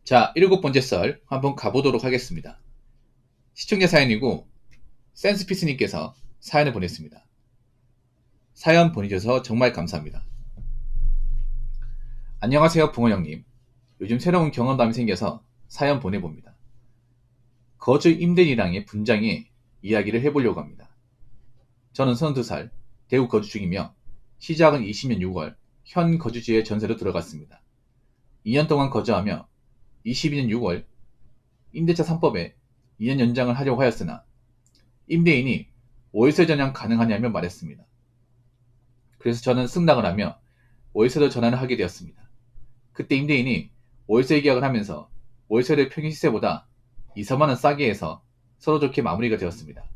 자, 7번째 썰 한번 가보도록 하겠습니다. 시청자 사연이고 센스피스님께서 사연을 보냈습니다. 사연 보내주셔서 정말 감사합니다. 안녕하세요 붕어형님. 요즘 새로운 경험담이 생겨서 사연 보내봅니다. 거주 임대인이랑의 분장에 이야기를 해보려고 합니다. 저는 32살 대구 거주 중이며 시작은 20년 6월 현 거주지의 전세로 들어갔습니다. 2년 동안 거주하며 22년 6월 임대차 3법에 2년 연장을 하려고 하였으나 임대인이 월세 전환 가능하냐며 말했습니다. 그래서 저는 승낙을 하며 월세로 전환을 하게 되었습니다. 그때 임대인이 월세 계약을 하면서 월세를 평균 시세보다 2, 4만원 싸게 해서 서로 좋게 마무리가 되었습니다.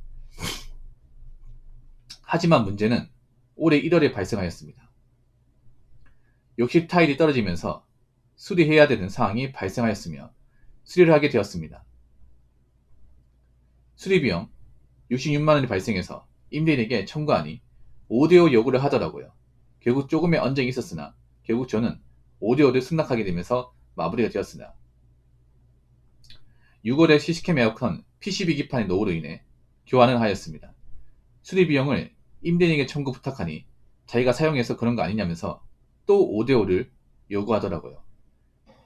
하지만 문제는 올해 1월에 발생하였습니다. 욕실 타일이 떨어지면서 수리해야 되는 상황이 발생하였으며 수리를 하게 되었습니다. 수리비용 66만원이 발생해서 임대인에게 청구하니 5대5 요구를 하더라고요. 결국 조금의 언쟁이 있었으나 결국 저는 5대5를 승낙하게 되면서 마무리가 되었으나 6월에 시스템 에어컨 PCB 기판의 노후로 인해 교환을 하였습니다. 수리비용을 임대인에게 청구 부탁하니 자기가 사용해서 그런 거 아니냐면서 또 5대5를 요구하더라고요.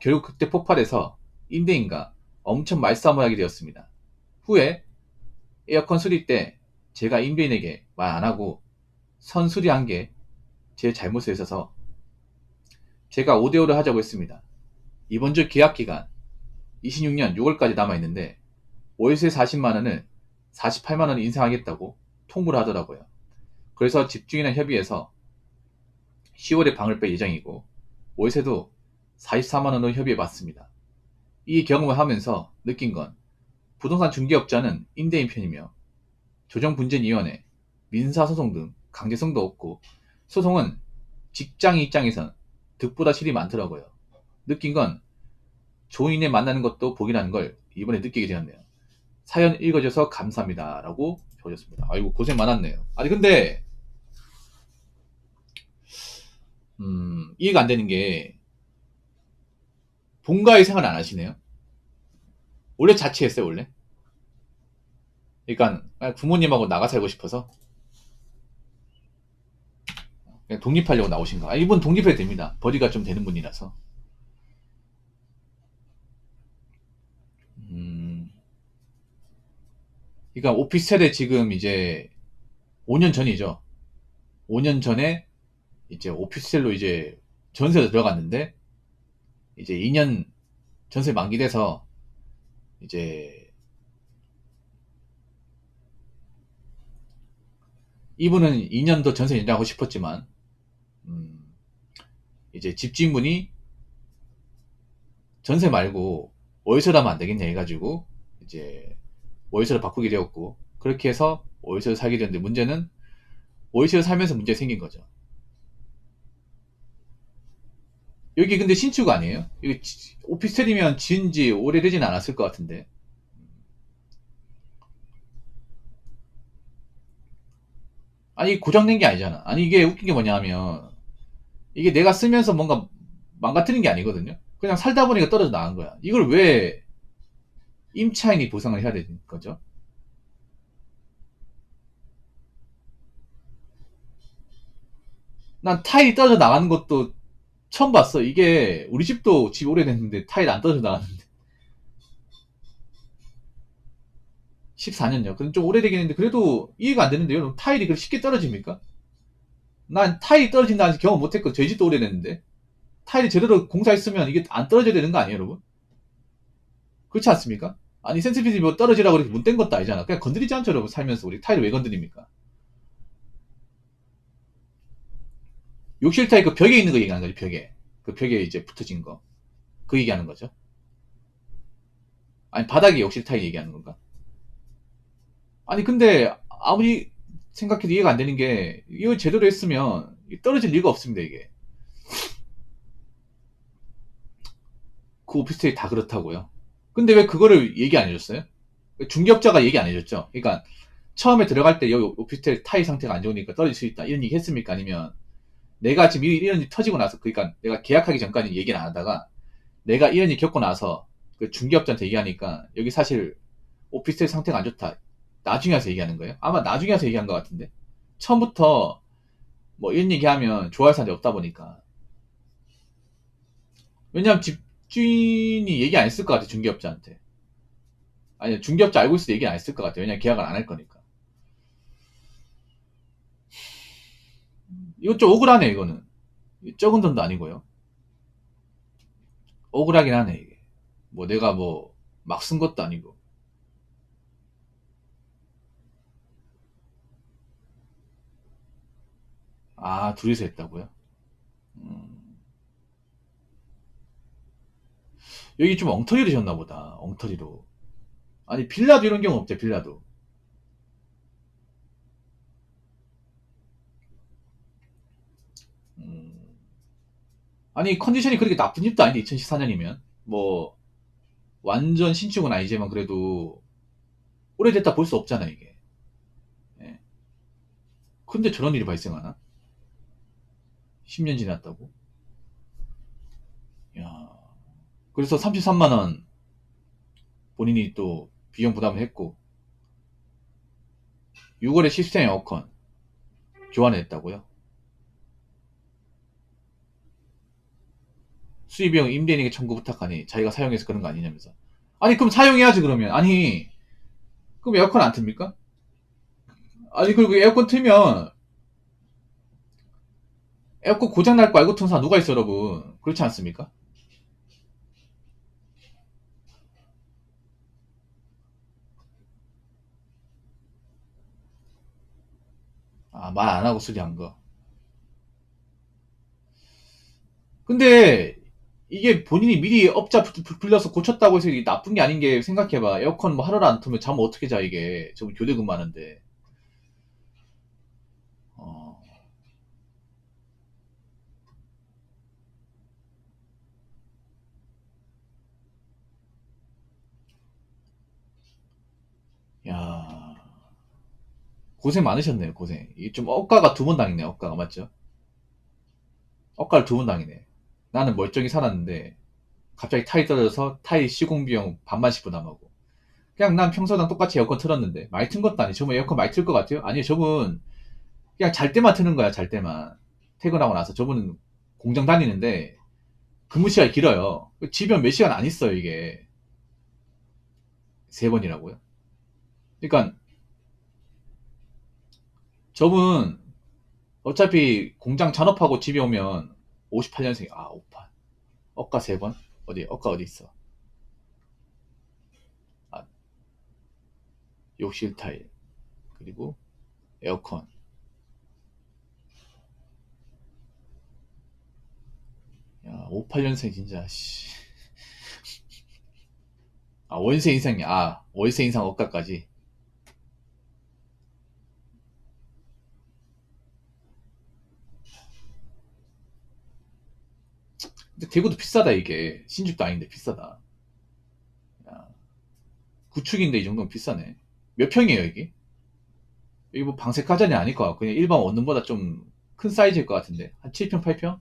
결국 그때 폭발해서 임대인과 엄청 말싸움을 하게 되었습니다. 후에 에어컨 수리 때 제가 임대인에게 말 안하고 선 수리한 게 제 잘못에 있어서 제가 5대5를 하자고 했습니다. 이번 주 계약기간 26년 6월까지 남아있는데 월세 40만원을 48만원 인상하겠다고 통보를 하더라고요. 그래서 집주인이랑 협의해서 10월에 방을 뺄 예정이고 월세도 44만원으로 협의해봤습니다. 이 경험을 하면서 느낀 건 부동산 중개업자는 임대인 편이며 조정분쟁위원회, 민사소송 등 강제성도 없고 소송은 직장인 입장에선 득보다 실이 많더라고요. 느낀 건 좋은 인연 만나는 것도 복이라는 걸 이번에 느끼게 되었네요. 사연 읽어줘서 감사합니다 라고 적으셨습니다. 아이고 고생 많았네요. 아니 근데 이해가 안 되는 게 본가의 생활 안 하시네요. 원래 자취했어요 원래. 그러니까 부모님하고 나가 살고 싶어서 그냥 독립하려고 나오신가. 이분 독립해도 됩니다. 벌이가 좀 되는 분이라서. 그러니까 오피스텔에 지금 이제 5년 전이죠. 5년 전에 이제 오피스텔로 이제 전세로 들어갔는데 이제 2년 전세 만기돼서 이제 이분은 2년 더 전세 연장하고 싶었지만 이제 집주인분이 전세 말고 월세로 하면 안 되겠냐 해가지고 이제 월세로 바꾸게 되었고 그렇게 해서 월세로 살게 되었는데 문제는 월세로 살면서 문제가 생긴 거죠. 여기 근데 신축 아니에요? 여기 오피스텔이면 지은 지 오래되진 않았을 것 같은데. 아니 고장낸 게 아니잖아. 아니 이게 웃긴 게 뭐냐면 이게 내가 쓰면서 뭔가 망가뜨린 게 아니거든요. 그냥 살다 보니까 떨어져 나간 거야. 이걸 왜 임차인이 보상을 해야 되는 거죠? 난 타일이 떨어져 나가는 것도 처음 봤어. 이게 우리 집도 집 오래됐는데 타일 안 떨어져 나갔는데 14년요. 그럼 좀 오래되긴 했는데 그래도 이해가 안 되는데요. 타일이 그렇게 쉽게 떨어집니까? 난 타일이 떨어진다는 경험 못했고 저희 집도 오래됐는데 타일이 제대로 공사했으면 이게 안 떨어져야 되는 거 아니에요 여러분? 그렇지 않습니까? 아니 센스피드 뭐 떨어지라고 이렇게 문 뗀 것도 아니잖아. 그냥 건드리지 않죠 여러분. 살면서 우리 타일을 왜 건드립니까? 욕실 타일 그 벽에 있는 거 얘기하는 거지. 벽에 그 벽에 이제 붙어진 거 그 얘기하는 거죠. 아니 바닥에 욕실 타일 얘기하는 건가? 아니 근데 아무리 생각해도 이해가 안 되는 게 이거 제대로 했으면 떨어질 리가 없습니다 이게. 그 오피스텔이 다 그렇다고요. 근데 왜 그거를 얘기 안 해줬어요? 중개업자가 얘기 안 해줬죠. 그러니까 처음에 들어갈 때 여기 오피스텔 타일 상태가 안 좋으니까 떨어질 수 있다 이런 얘기 했습니까? 아니면 내가 지금 이런 일이 터지고 나서 그러니까 내가 계약하기 전까지 얘기를 안 하다가 내가 이런 일 겪고 나서 그 중개업자한테 얘기하니까 여기 사실 오피스텔 상태가 안 좋다. 나중에 와서 얘기하는 거예요. 아마 나중에 와서 얘기한 것 같은데. 처음부터 뭐 이런 얘기하면 좋아할 사람이 없다 보니까. 왜냐면 집주인이 얘기 안 했을 것 같아, 중개업자한테. 아니, 중개업자 알고 있어도 얘기 안 했을 것 같아. 왜냐면 계약을 안 할 거니까. 이거 좀 억울하네, 이거는. 적은 돈도 아니고요. 억울하긴 하네, 이게. 뭐 내가 뭐 막 쓴 것도 아니고. 아, 둘이서 했다고요? 음, 여기 좀 엉터리로 졌나 보다. 엉터리로. 아니, 빌라도 이런 경우 없죠, 빌라도. 음, 아니, 컨디션이 그렇게 나쁜 집도 아닌데, 2014년이면. 뭐, 완전 신축은 아니지만 그래도 오래됐다 볼 수 없잖아, 이게. 예. 근데 저런 일이 발생하나? 10년 지났다고? 야. 그래서 33만원 본인이 또 비용 부담을 했고, 6월에 시스템 에어컨 교환을 했다고요? 수리비용 임대인에게 청구 부탁하니 자기가 사용해서 그런 거 아니냐면서. 아니, 그럼 사용해야지, 그러면. 아니, 그럼 에어컨 안 틉니까? 아니, 그리고 에어컨 틀면 에어컨 고장 날 거 알고 튼 사람 누가 있어, 여러분? 그렇지 않습니까? 아, 말 안 하고 수리한 거. 근데 이게 본인이 미리 업자 불러서 고쳤다고 해서 이게 나쁜 게 아닌 게 생각해봐. 에어컨 뭐 하루를 안 틀면 잠 어떻게 자, 이게. 저분 교대 근무하는데. 어, 야, 고생 많으셨네요, 고생. 이게 좀 억가가 두 번 당했네, 억가가. 맞죠? 억가를 두 번 당이네. 나는 멀쩡히 살았는데, 갑자기 타이 떨어져서 타이 시공 비용 반만씩 부담하고. 그냥 난 평소랑 똑같이 에어컨 틀었는데, 많이 튼 것도 아니. 저분 에어컨 많이 틀 것 같아요? 아니요, 저분 그냥 잘 때만 트는 거야, 잘 때만. 퇴근하고 나서. 저분은 공장 다니는데, 근무 시간이 길어요. 집에 몇 시간 안 있어요, 이게. 세 번이라고요. 그러니까 저분 어차피 공장 잔업하고 집에 오면 58년생, 아, 58. 억가 세 번? 어디, 억가 어디 있어? 아, 욕실 타일. 그리고 에어컨. 야, 58년생 진짜, 씨. 아, 월세 인상이야. 아, 월세 인상 억가까지. 근데 대구도 비싸다, 이게. 신축도 아닌데 비싸다. 야, 구축인데 이 정도면 비싸네. 몇 평이에요, 여기? 여기 뭐 방색가전이 아닐 것 같고, 그냥 일반 원룸보다 좀 큰 사이즈일 것 같은데. 한 7평, 8평?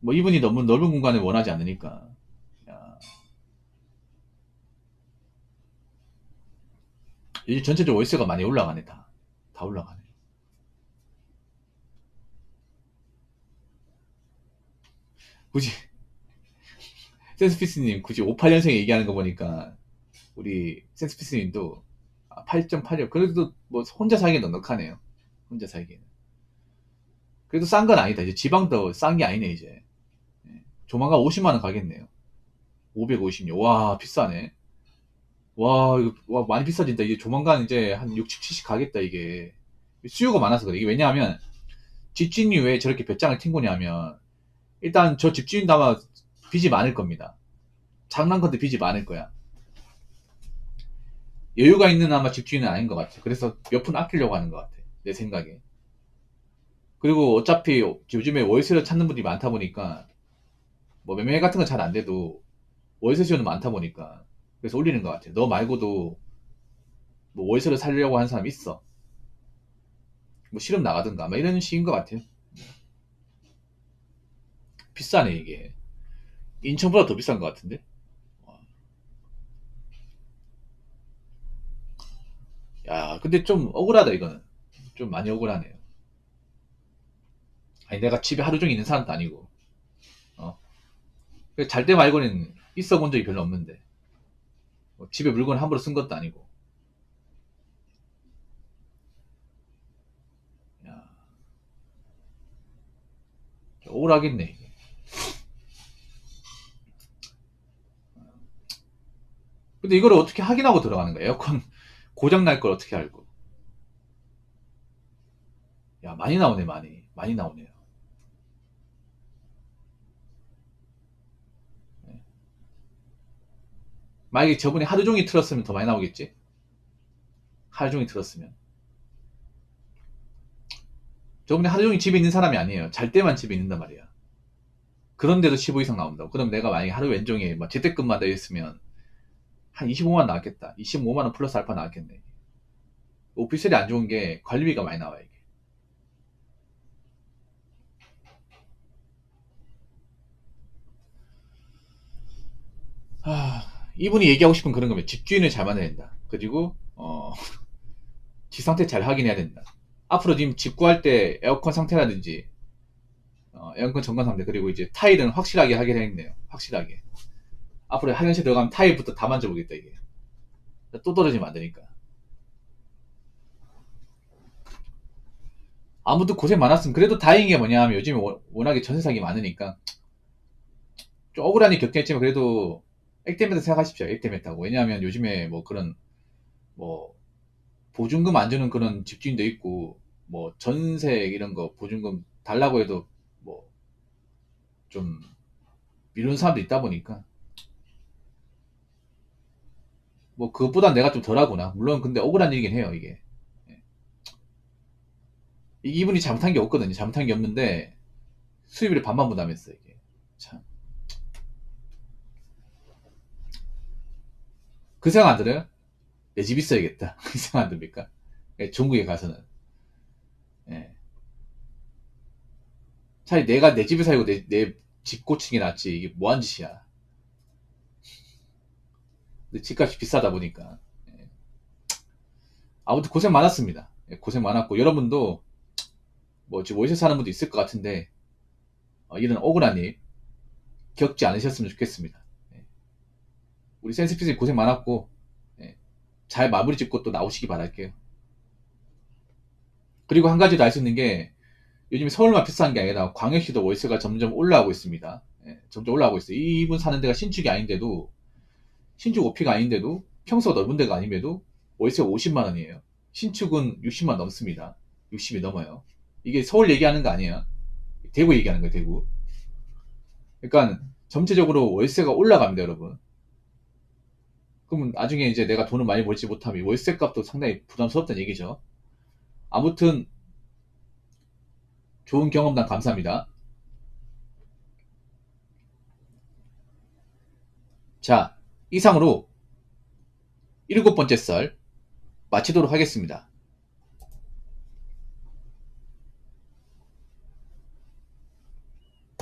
뭐 이분이 너무 넓은 공간을 원하지 않으니까. 야, 이제 전체적으로 월세가 많이 올라가네, 다. 다 올라가네. 굳이, 센스피스님 굳이 58년생 얘기하는 거 보니까, 우리 센스피스님도 8.8이요. 그래도 뭐 혼자 살기엔 넉넉하네요. 혼자 살기에는. 그래도 싼 건 아니다. 이제 지방도 싼 게 아니네, 이제. 조만간 50만원 가겠네요. 550요. 와, 비싸네. 와, 이거, 와, 많이 비싸진다. 이게 조만간 이제 한 60, 70 가겠다, 이게. 수요가 많아서 그래. 이게 왜냐하면, 집주인이 왜 저렇게 배짱을 튄 거냐면, 일단 저 집주인도 아마 빚이 많을 겁니다. 장난컨대 빚이 많을 거야. 여유가 있는 아마 집주인은 아닌 것 같아. 그래서 몇 푼 아끼려고 하는 것 같아. 내 생각에. 그리고 어차피 요즘에 월세를 찾는 분들이 많다 보니까, 뭐 매매 같은 건 잘 안 돼도 월세 수요는 많다 보니까, 그래서 올리는 것 같아. 너 말고도 뭐 월세를 살려고 하는 사람 있어. 뭐 실업 나가든가, 막 이런 식인 것 같아요. 비싸네, 이게. 인천보다 더 비싼 것 같은데? 야, 근데 좀 억울하다, 이거는. 좀 많이 억울하네요. 아니, 내가 집에 하루 종일 있는 사람도 아니고, 어? 잘 때 말고는 있어 본 적이 별로 없는데, 뭐 집에 물건 함부로 쓴 것도 아니고, 야, 억울하겠네, 이게. 근데 이걸 어떻게 확인하고 들어가는 거야? 에어컨 고장 날 걸 어떻게 알고? 야, 많이 나오네, 많이. 많이 나오네요. 만약에 저분이 하루 종일 틀었으면 더 많이 나오겠지? 하루 종일 틀었으면. 저분이 하루 종일 집에 있는 사람이 아니에요. 잘 때만 집에 있는단 말이야. 그런데도 15 이상 나온다고. 그럼 내가 만약에 하루 왼종일 막 재택근무하다 했으면 한 25만 나왔겠다. 25만 원 플러스 알파 나왔겠네. 오피스텔이 안 좋은 게 관리비가 많이 나와, 이게. 이분이 얘기하고 싶은 그런 거면 집주인을 잘 만나야 된다. 그리고 집 상태 잘 확인해야 된다. 앞으로 지금 집 구할 때 에어컨 상태라든지 에어컨 점검 상태, 그리고 이제 타일은 확실하게 하게 했네요. 확실하게. 앞으로 화장실 들어가면 타일부터 다 만져보겠다, 이게. 또 떨어지면 안 되니까. 아무튼 고생 많았음. 그래도 다행인 게 뭐냐 하면 요즘에 워낙에 전세 사기 많으니까 좀 억울한 일 겪긴 했지만 그래도 액땜했다 생각하십시오. 액땜했다고. 왜냐하면 요즘에 뭐 그런 뭐 보증금 안 주는 그런 집주인도 있고, 뭐 전세 이런 거 보증금 달라고 해도 뭐 좀 미루는 사람도 있다 보니까 뭐 그것보단 내가 좀 덜하구나. 물론 근데 억울한 일이긴 해요, 이게. 예. 이분이 잘못한 게 없거든요. 잘못한 게 없는데 수입비를 반만 부담했어, 이게. 참. 그 생각 안 들어요? 내 집 있어야겠다. 그 생각 안 듭니까? 예, 중국에 가서는. 예. 차라리 내가 내 집에 살고 내 집 고치는 게 낫지. 이게 뭐한 짓이야. 근데 집값이 비싸다 보니까. 예. 아무튼 고생 많았습니다. 예, 고생 많았고, 여러분도 뭐 지금 오셔서 사는 분도 있을 것 같은데, 이런 억울한 일 겪지 않으셨으면 좋겠습니다. 예. 우리 센스피스 고생 많았고, 예, 잘 마무리 짓고 또 나오시기 바랄게요. 그리고 한 가지 더 알 수 있는 게, 요즘 서울만 비싼 게 아니라 광역시도 월세가 점점 올라가고 있습니다. 예, 점점 올라가고 있어요. 이분 사는 데가 신축이 아닌데도, 신축 오피가 아닌데도, 평수가 넓은 데가 아님에도 월세가 50만 원이에요. 신축은 60만 넘습니다. 60이 넘어요. 이게 서울 얘기하는 거 아니에요. 대구 얘기하는 거예요, 대구. 그러니까 전체적으로 월세가 올라갑니다, 여러분. 그러면 나중에 이제 내가 돈을 많이 벌지 못하면 월세 값도 상당히 부담스럽다는 얘기죠. 아무튼 좋은 경험담 감사합니다. 자, 이상으로 7번째 썰 마치도록 하겠습니다.